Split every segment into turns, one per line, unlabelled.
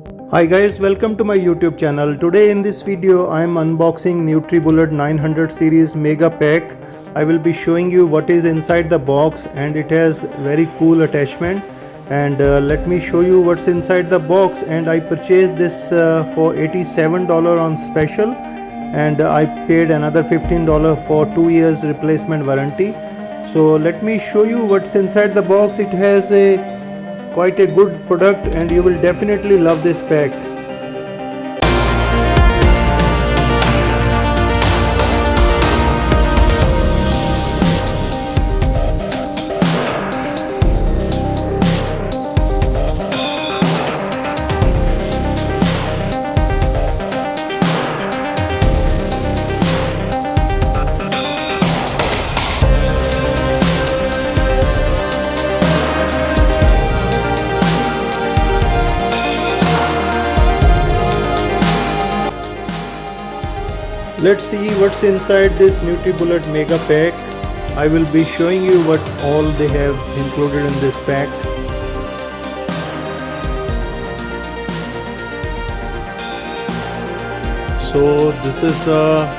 Hi guys, welcome to my YouTube channel. Today in this video I am unboxing Nutribullet 900 series mega pack. I will be showing you what is inside the box, and it has very cool attachment. And let me show you what's inside the box. And I purchased this for $87 on special, and I paid another $15 for 2 years replacement warranty. So let me show you what's inside the box. It has a quite a good product and you will definitely love this pack. Let's see what's inside this Nutribullet mega pack. I will be showing you what all they have included in this pack. So this is the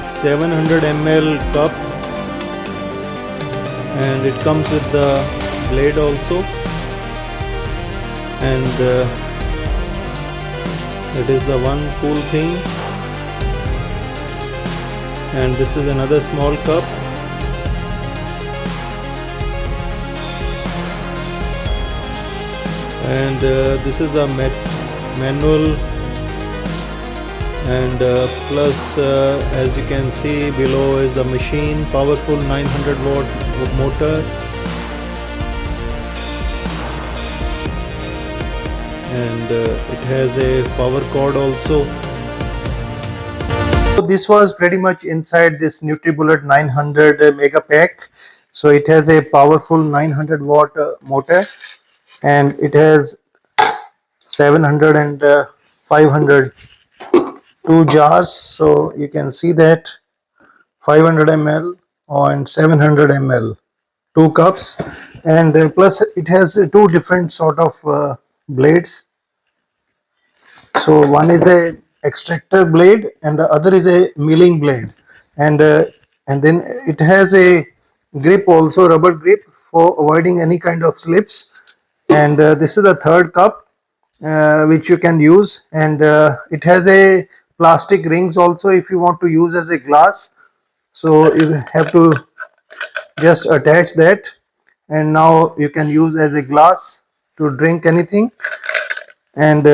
700 ml cup, and it comes with the blade also, and it is the one cool thing. And this is another small cup, and this is the manual, and plus as you can see below is the machine, powerful 900 watt motor, and it has a power cord also. So this was pretty much inside this Nutribullet 900 mega pack. So it has a powerful 900 watt motor, and it has 700 and 500 two jars. So you can see that 500 ml and 700 ml two cups, and plus it has two different sort of blades. So one is a extractor blade and the other is a milling blade, and then it has a grip also, rubber grip, for avoiding any kind of slips. And this is the third cup which you can use, and it has a plastic rings also if you want to use as a glass. So you have to just attach that, and now you can use as a glass to drink anything. And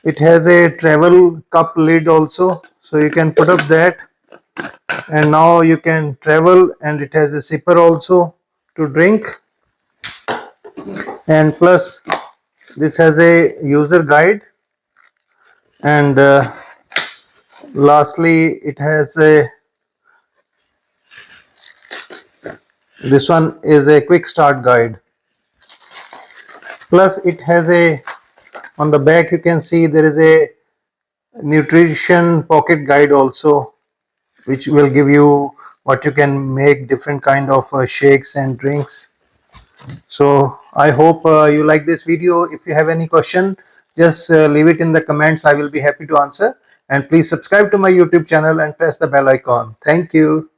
it has a travel cup lid also, so you can put up that, and now you can travel. And it has a zipper also to drink, and plus this has a user guide, and lastly it has a, this one is a quick start guide. Plus it has a, on the back you can see there is a nutrition pocket guide also, which will give you what you can make different kind of shakes and drinks. So I hope you like this video. If you have any question, just leave it in the comments. I will be happy to answer. And please subscribe to my YouTube channel and press the bell icon. Thank you.